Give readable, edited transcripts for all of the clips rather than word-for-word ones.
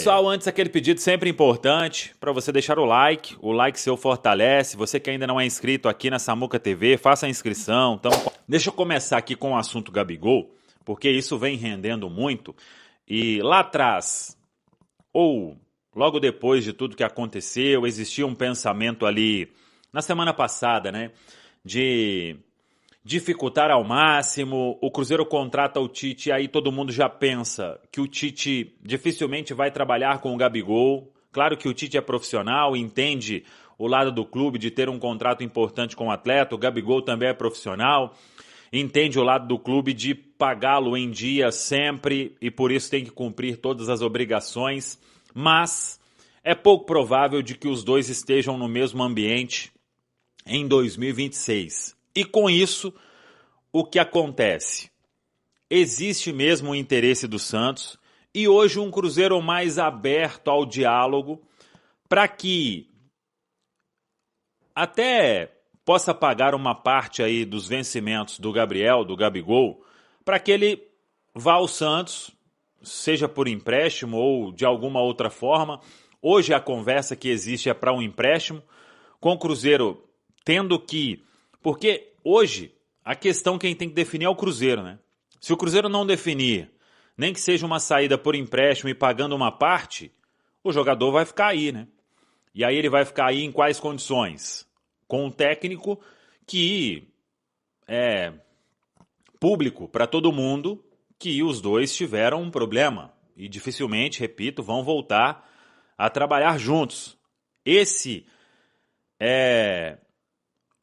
Pessoal, antes aquele pedido sempre importante para você deixar o like seu fortalece. Você que ainda não é inscrito aqui na Samuca TV, faça a inscrição. Então, deixa eu começar aqui com o assunto Gabigol, porque isso vem rendendo muito. E lá atrás, ou logo depois de tudo que aconteceu, existia um pensamento ali na semana passada, né, de dificultar ao máximo. O Cruzeiro contrata o Tite, aí todo mundo já pensa que o Tite dificilmente vai trabalhar com o Gabigol. Claro que o Tite é profissional, entende o lado do clube de ter um contrato importante com o atleta. O Gabigol também é profissional, entende o lado do clube de pagá-lo em dia sempre e por isso tem que cumprir todas as obrigações. Mas é pouco provável de que os dois estejam no mesmo ambiente em 2026. E com isso, o que acontece? Existe mesmo o interesse do Santos e hoje um Cruzeiro mais aberto ao diálogo para que até possa pagar uma parte aí dos vencimentos do Gabigol, para que ele vá ao Santos, seja por empréstimo ou de alguma outra forma. Hoje a conversa que existe é para um empréstimo, com o Cruzeiro tendo que... Porque hoje a questão quem tem que definir é o Cruzeiro, né? Se o Cruzeiro não definir, nem que seja uma saída por empréstimo e pagando uma parte, o jogador vai ficar aí, né? E aí ele vai ficar aí em quais condições? Com um técnico que é público para todo mundo que os dois tiveram um problema e dificilmente, repito, vão voltar a trabalhar juntos. Esse é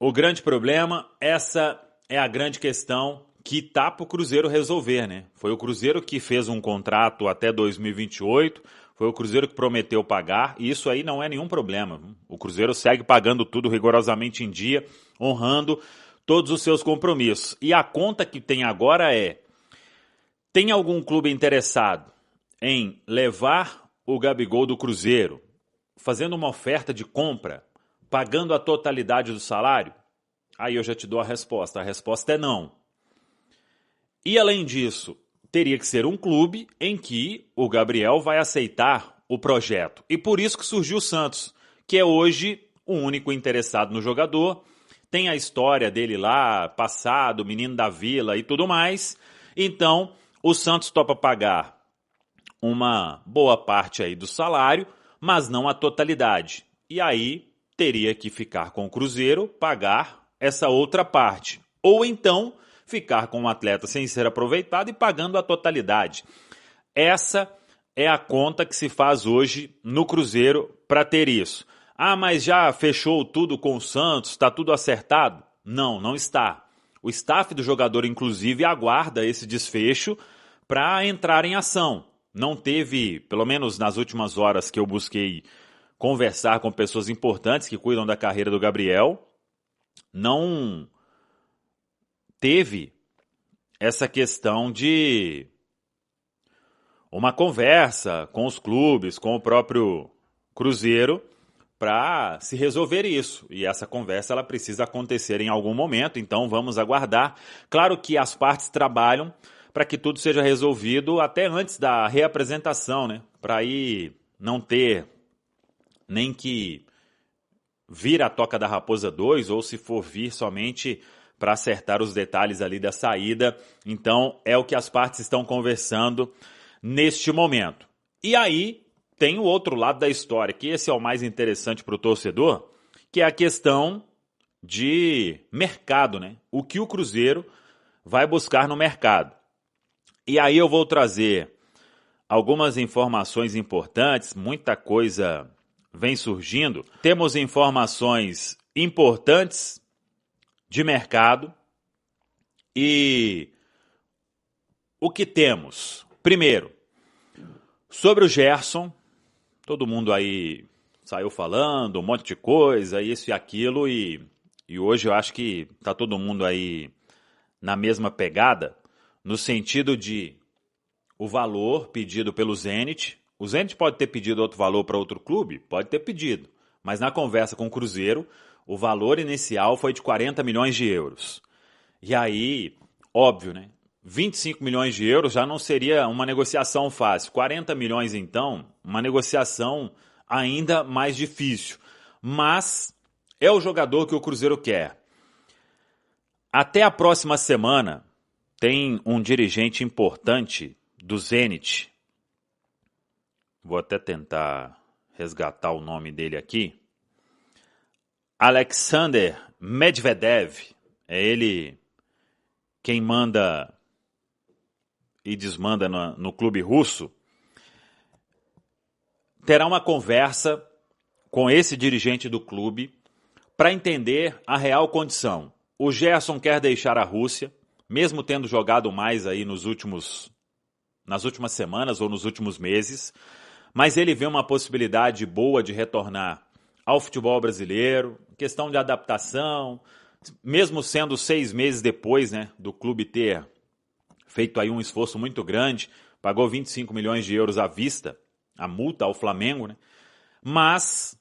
o grande problema, essa é a grande questão que tá para o Cruzeiro resolver, né? Foi o Cruzeiro que fez um contrato até 2028, foi o Cruzeiro que prometeu pagar, e isso aí não é nenhum problema. O Cruzeiro segue pagando tudo rigorosamente em dia, honrando todos os seus compromissos. E a conta que tem agora é: tem algum clube interessado em levar o Gabigol do Cruzeiro, fazendo uma oferta de compra, pagando a totalidade do salário? Aí eu já te dou a resposta. A resposta é não. E além disso, teria que ser um clube em que o Gabriel vai aceitar o projeto. E por isso que surgiu o Santos, que é hoje o único interessado no jogador. Tem a história dele lá, passado, menino da vila e tudo mais. Então, o Santos topa pagar uma boa parte aí do salário, mas não a totalidade. E aí teria que ficar com o Cruzeiro, pagar essa outra parte. Ou então ficar com o atleta sem ser aproveitado e pagando a totalidade. Essa é a conta que se faz hoje no Cruzeiro para ter isso. Ah, mas já fechou tudo com o Santos, está tudo acertado? Não, não está. O staff do jogador, inclusive, aguarda esse desfecho para entrar em ação. Não teve, pelo menos nas últimas horas que eu busquei conversar com pessoas importantes que cuidam da carreira do Gabriel, não teve essa questão de uma conversa com os clubes, com o próprio Cruzeiro, para se resolver isso. E essa conversa ela precisa acontecer em algum momento, então vamos aguardar. Claro que as partes trabalham para que tudo seja resolvido até antes da reapresentação, né? Para aí não ter nem que vir a Toca da Raposa 2, ou se for vir somente para acertar os detalhes ali da saída. Então é o que as partes estão conversando neste momento. E aí tem o outro lado da história, que esse é o mais interessante para o torcedor, que é a questão de mercado, né? O que o Cruzeiro vai buscar no mercado. E aí eu vou trazer algumas informações importantes, muita coisa vem surgindo. Temos informações importantes de mercado e o que temos? Primeiro, sobre o Gerson, todo mundo aí saiu falando um monte de coisa, isso e aquilo, e hoje eu acho que tá todo mundo aí na mesma pegada, no sentido de o valor pedido pelo Zenit. O Zenit pode ter pedido outro valor para outro clube? Pode ter pedido. Mas na conversa com o Cruzeiro, o valor inicial foi de 40 milhões de euros. E aí, óbvio, né? 25 milhões de euros já não seria uma negociação fácil. 40 milhões, então, uma negociação ainda mais difícil. Mas é o jogador que o Cruzeiro quer. Até a próxima semana tem um dirigente importante do Zenit. Vou até tentar resgatar o nome dele aqui. Alexander Medvedev. É ele quem manda e desmanda no clube russo. Terá uma conversa com esse dirigente do clube para entender a real condição. O Gerson quer deixar a Rússia, mesmo tendo jogado mais aí nas últimas semanas ou nos últimos meses, mas ele vê uma possibilidade boa de retornar ao futebol brasileiro, questão de adaptação, mesmo sendo 6 meses depois, né, do clube ter feito aí um esforço muito grande, pagou 25 milhões de euros à vista, a multa ao Flamengo, né? Mas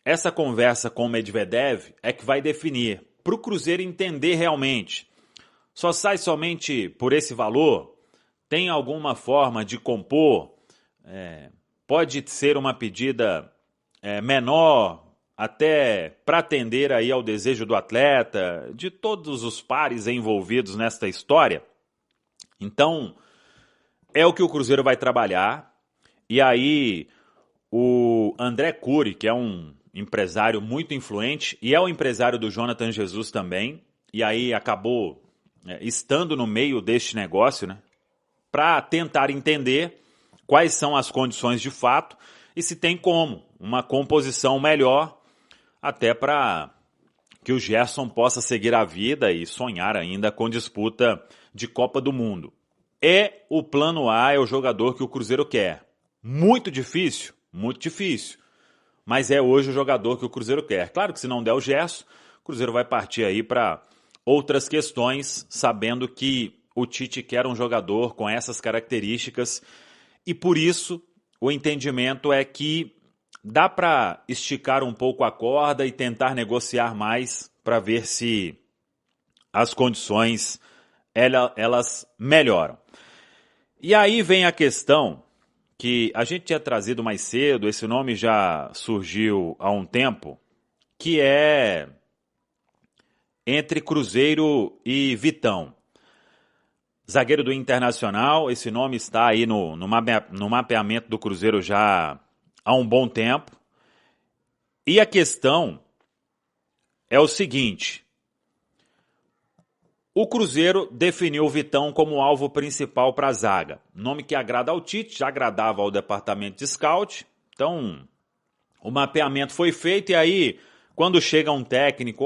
essa conversa com o Medvedev é que vai definir, para o Cruzeiro entender realmente, só sai somente por esse valor? Tem alguma forma de compor? Pode ser uma pedida menor, até para atender aí ao desejo do atleta, de todos os pares envolvidos nesta história? Então, é o que o Cruzeiro vai trabalhar. E aí, o André Cury, que é um empresário muito influente, e é o empresário do Jonathan Jesus também, e aí acabou estando no meio deste negócio, né, para tentar entender quais são as condições de fato e se tem como uma composição melhor, até para que o Gerson possa seguir a vida e sonhar ainda com disputa de Copa do Mundo. É o plano A, é o jogador que o Cruzeiro quer. Muito difícil, mas é hoje o jogador que o Cruzeiro quer. Claro que se não der o Gerson, o Cruzeiro vai partir aí para outras questões, sabendo que o Tite quer um jogador com essas características e por isso o entendimento é que dá para esticar um pouco a corda e tentar negociar mais para ver se as condições elas melhoram. E aí vem a questão que a gente tinha trazido mais cedo, esse nome já surgiu há um tempo, que é entre Cruzeiro e Vitão. Zagueiro do Internacional, esse nome está aí no mapeamento do Cruzeiro já há um bom tempo. E a questão é o seguinte: o Cruzeiro definiu o Vitão como alvo principal para a zaga. Nome que agrada ao Tite, já agradava ao departamento de scout. Então, o mapeamento foi feito e aí, quando chega um técnico,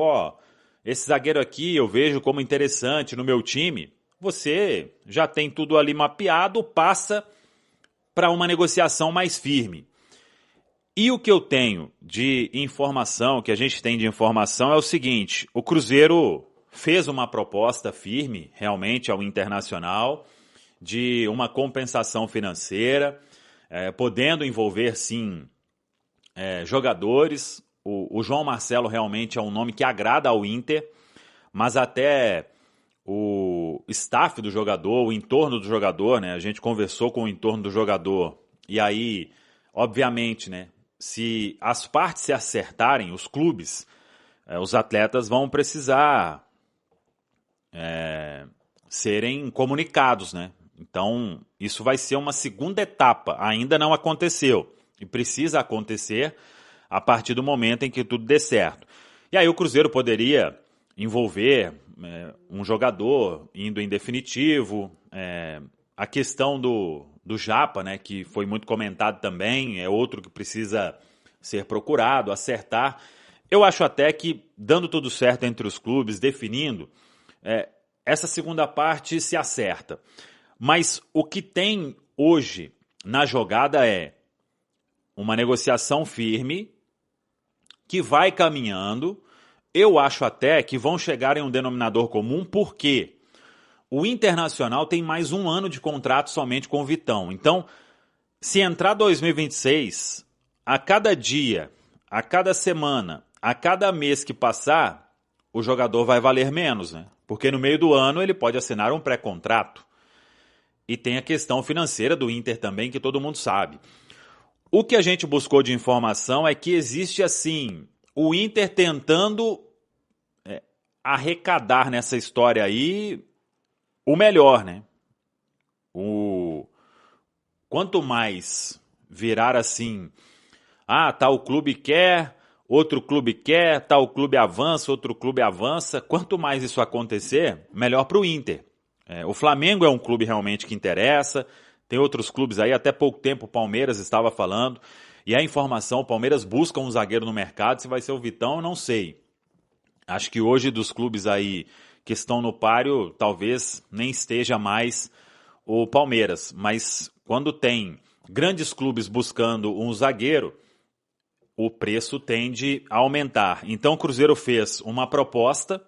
esse zagueiro aqui eu vejo como interessante no meu time, você já tem tudo ali mapeado, passa para uma negociação mais firme. E o que eu tenho de informação, que a gente tem de informação é o seguinte: o Cruzeiro fez uma proposta firme, realmente, ao Internacional, de uma compensação financeira, podendo envolver, sim, jogadores. O João Marcelo realmente é um nome que agrada ao Inter, mas até o staff do jogador, o entorno do jogador, né? A gente conversou com o entorno do jogador, e aí, obviamente, né, se as partes se acertarem, os clubes, os atletas vão precisar serem comunicados, né? Então, isso vai ser uma segunda etapa, ainda não aconteceu, e precisa acontecer a partir do momento em que tudo dê certo. E aí o Cruzeiro poderia envolver um jogador indo em definitivo, a questão do Japa, né, que foi muito comentado também, é outro que precisa ser procurado, acertar. Eu acho até que, dando tudo certo entre os clubes, definindo, essa segunda parte se acerta. Mas o que tem hoje na jogada é uma negociação firme que vai caminhando. Eu acho até que vão chegar em um denominador comum, porque o Internacional tem mais um ano de contrato somente com o Vitão. Então, se entrar 2026, a cada dia, a cada semana, a cada mês que passar, o jogador vai valer menos, né? Porque no meio do ano ele pode assinar um pré-contrato. E tem a questão financeira do Inter também, que todo mundo sabe. O que a gente buscou de informação é que existe, assim, o Inter tentando arrecadar nessa história aí o melhor, né? Quanto mais virar assim, tal clube quer, outro clube quer, tal clube avança, outro clube avança, quanto mais isso acontecer, melhor para o Inter. O Flamengo é um clube realmente que interessa, tem outros clubes aí, até pouco tempo o Palmeiras estava falando, e a informação, o Palmeiras busca um zagueiro no mercado, se vai ser o Vitão, eu não sei. Acho que hoje dos clubes aí que estão no páreo, talvez nem esteja mais o Palmeiras, mas quando tem grandes clubes buscando um zagueiro, o preço tende a aumentar. Então o Cruzeiro fez uma proposta.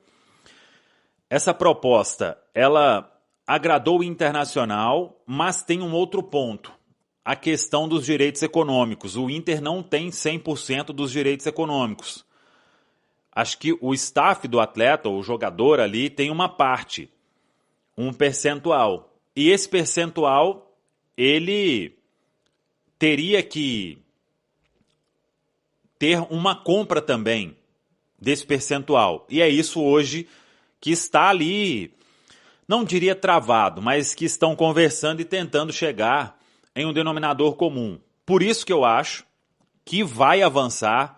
Essa proposta, ela agradou o Internacional, mas tem um outro ponto. A questão dos direitos econômicos. O Inter não tem 100% dos direitos econômicos. Acho que o staff do atleta, o jogador ali, tem uma parte, um percentual. E esse percentual, ele teria que ter uma compra também desse percentual. E é isso hoje que está ali, não diria travado, mas que estão conversando e tentando chegar em um denominador comum. Por isso que eu acho que vai avançar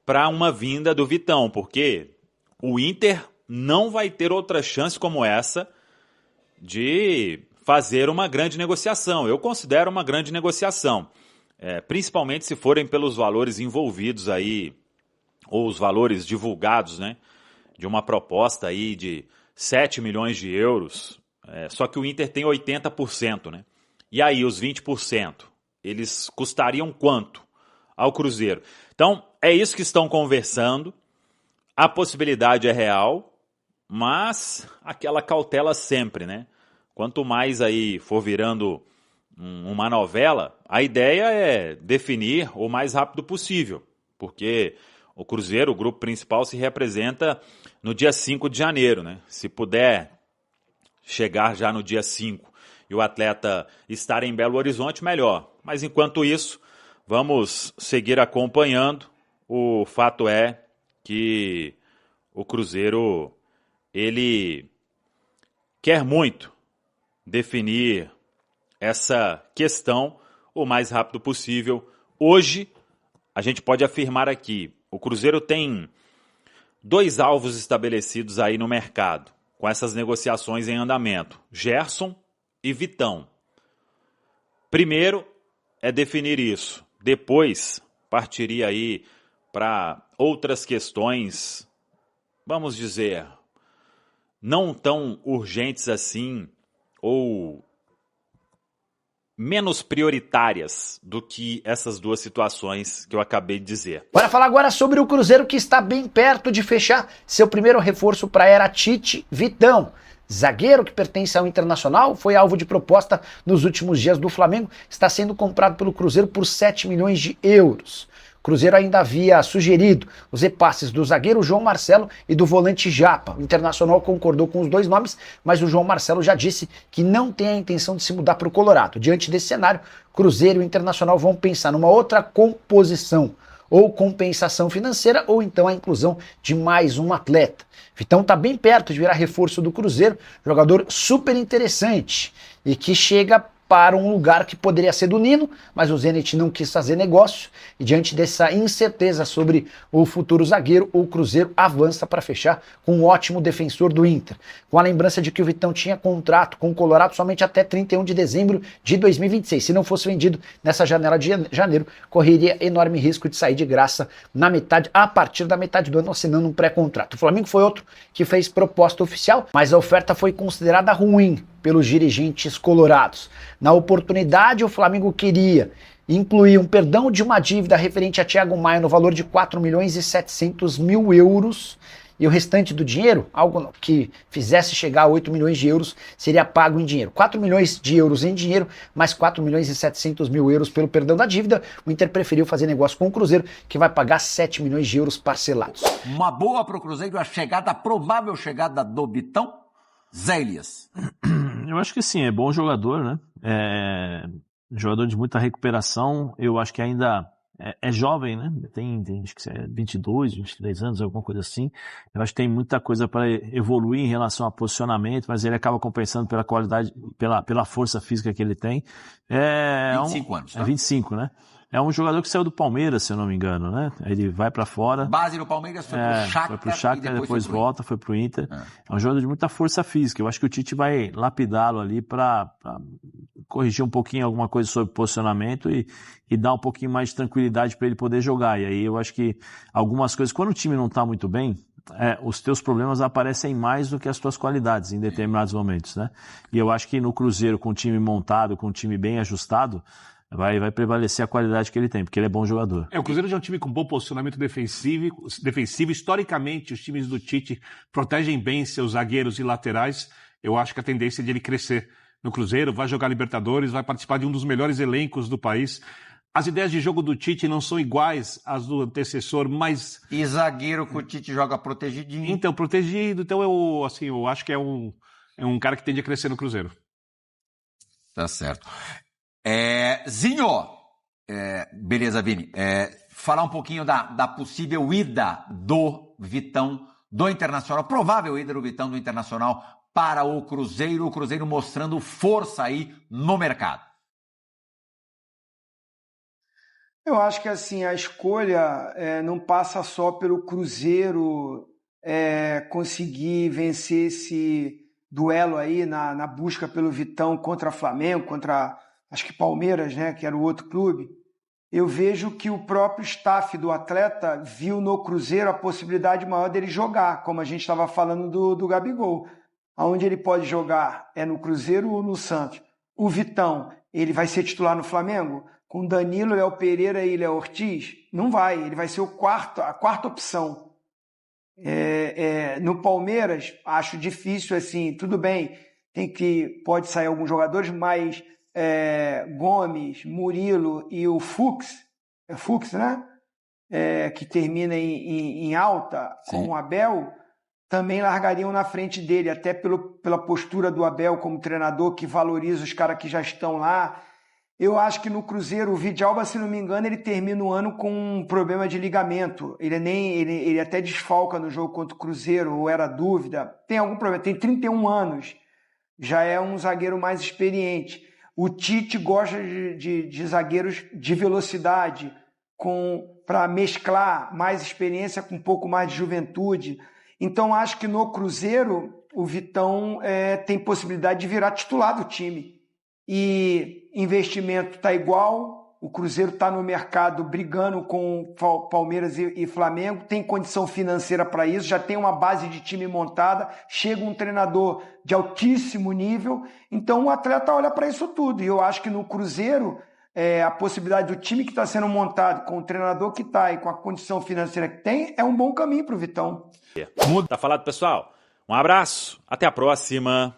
para uma vinda do Vitão, porque o Inter não vai ter outra chance como essa de fazer uma grande negociação. Eu considero uma grande negociação, principalmente se forem pelos valores envolvidos aí, ou os valores divulgados, né, de uma proposta aí de 7 milhões de euros, só que o Inter tem 80%, né? E aí os 20%, eles custariam quanto ao Cruzeiro? Então, é isso que estão conversando, a possibilidade é real, mas aquela cautela sempre, né? Quanto mais aí for virando uma novela, a ideia é definir o mais rápido possível, porque o Cruzeiro, o grupo principal, se representa no dia 5 de janeiro, né? Se puder chegar já no dia 5 e o atleta estar em Belo Horizonte, melhor. Mas enquanto isso, vamos seguir acompanhando. O fato é que o Cruzeiro, ele quer muito definir essa questão o mais rápido possível. Hoje, a gente pode afirmar aqui, o Cruzeiro tem 2 alvos estabelecidos aí no mercado, com essas negociações em andamento, Gerson e Vitão. Primeiro é definir isso, depois partiria aí para outras questões, vamos dizer, não tão urgentes assim, ou menos prioritárias do que essas 2 situações que eu acabei de dizer. Bora falar agora sobre o Cruzeiro, que está bem perto de fechar seu primeiro reforço para a era Tite, Vitão. Zagueiro que pertence ao Internacional, foi alvo de proposta nos últimos dias do Flamengo, está sendo comprado pelo Cruzeiro por 7 milhões de euros. O Cruzeiro ainda havia sugerido os repasses do zagueiro João Marcelo e do volante Japa. O Internacional concordou com os 2 nomes, mas o João Marcelo já disse que não tem a intenção de se mudar para o Colorado. Diante desse cenário, Cruzeiro e o Internacional vão pensar numa outra composição, ou compensação financeira, ou então a inclusão de mais um atleta. Vitão está bem perto de virar reforço do Cruzeiro, jogador super interessante e que chega para um lugar que poderia ser do Nino, mas o Zenit não quis fazer negócio, e diante dessa incerteza sobre o futuro zagueiro, o Cruzeiro avança para fechar com um ótimo defensor do Inter, com a lembrança de que o Vitão tinha contrato com o Colorado somente até 31 de dezembro de 2026. Se não fosse vendido nessa janela de janeiro, correria enorme risco de sair de graça a partir da metade do ano, assinando um pré-contrato. O Flamengo foi outro que fez proposta oficial, mas a oferta foi considerada ruim pelos dirigentes colorados. Na oportunidade, o Flamengo queria incluir um perdão de uma dívida referente a Thiago Maia no valor de 4 milhões e 700 mil euros, e o restante do dinheiro, algo que fizesse chegar a 8 milhões de euros, seria pago em dinheiro. 4 milhões de euros em dinheiro, mais 4 milhões e 700 mil euros pelo perdão da dívida. O Inter preferiu fazer negócio com o Cruzeiro, que vai pagar 7 milhões de euros parcelados. Uma boa para o Cruzeiro, a provável chegada do Vitão, Zé Elias. Eu acho que sim, é bom jogador, né? Jogador de muita recuperação. Eu acho que ainda é jovem, né? Tem acho que é 22, 23 anos, alguma coisa assim. Eu acho que tem muita coisa para evoluir em relação a posicionamento, mas ele acaba compensando pela qualidade, pela força física que ele tem. 25 anos, tá? 25, né? É um jogador que saiu do Palmeiras, se eu não me engano, né? Ele vai para fora. Base no Palmeiras, foi pro Shakhtar, depois volta, foi pro Inter. É um jogador de muita força física. Eu acho que o Tite vai lapidá-lo ali para corrigir um pouquinho alguma coisa sobre posicionamento e dar um pouquinho mais de tranquilidade para ele poder jogar. E aí eu acho que algumas coisas, quando o time não está muito bem, os teus problemas aparecem mais do que as tuas qualidades em determinados momentos, né? E eu acho que no Cruzeiro, com o time montado, com o time bem ajustado, vai prevalecer a qualidade que ele tem, porque ele é bom jogador. O Cruzeiro já é um time com bom posicionamento defensivo. Historicamente, os times do Tite protegem bem seus zagueiros e laterais. Eu acho que a tendência é de ele crescer no Cruzeiro, vai jogar Libertadores, vai participar de um dos melhores elencos do país. As ideias de jogo do Tite não são iguais às do antecessor, mas... E zagueiro que o Tite joga protegidinho. Então, protegido. Então, eu acho que é um cara que tende a crescer no Cruzeiro. Tá certo. Zinho, beleza, Vini. Falar um pouquinho da possível ida do Vitão do Internacional, provável ida do Vitão do Internacional para o Cruzeiro mostrando força aí no mercado. Eu acho que assim, a escolha não passa só pelo Cruzeiro conseguir vencer esse duelo aí na busca pelo Vitão contra Flamengo, contra acho que Palmeiras, né, que era o outro clube. Eu vejo que o próprio staff do atleta viu no Cruzeiro a possibilidade maior dele jogar, como a gente estava falando do Gabigol. Aonde ele pode jogar é no Cruzeiro ou no Santos. O Vitão, ele vai ser titular no Flamengo? Com Danilo, Léo Pereira e Léo Ortiz? Não vai, ele vai ser a quarta opção. No Palmeiras, acho difícil, assim, tudo bem, pode sair alguns jogadores, mas Gomes, Murilo e o Fux, né? Que termina em alta. Sim. Com o Abel, também largariam na frente dele, até pela postura do Abel como treinador, que valoriza os caras que já estão lá. Eu acho que no Cruzeiro, o Vidalba, se não me engano, ele termina o ano com um problema de ligamento. Ele até desfalca no jogo contra o Cruzeiro, ou era dúvida. Tem algum problema, tem 31 anos, já é um zagueiro mais experiente. O Tite gosta de zagueiros de velocidade, para mesclar mais experiência com um pouco mais de juventude. Então, acho que no Cruzeiro, o Vitão tem possibilidade de virar titular do time. E investimento está igual, o Cruzeiro está no mercado brigando com Palmeiras e Flamengo, tem condição financeira para isso, já tem uma base de time montada, chega um treinador de altíssimo nível, então o atleta olha para isso tudo. E eu acho que no Cruzeiro, a possibilidade do time que está sendo montado, com o treinador que está e com a condição financeira que tem, é um bom caminho para o Vitão. Tá falado, pessoal? Um abraço, até a próxima.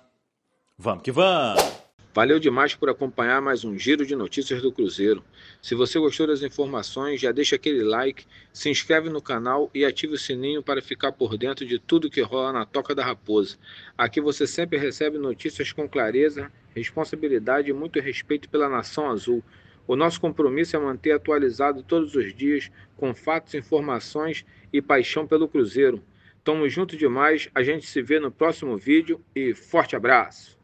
Vamos que vamos! Valeu demais por acompanhar mais um Giro de Notícias do Cruzeiro. Se você gostou das informações, já deixa aquele like, se inscreve no canal e ative o sininho para ficar por dentro de tudo que rola na Toca da Raposa. Aqui você sempre recebe notícias com clareza, responsabilidade e muito respeito pela Nação Azul. O nosso compromisso é manter atualizado todos os dias, com fatos, informações e paixão pelo Cruzeiro. Tamo junto demais, a gente se vê no próximo vídeo e forte abraço!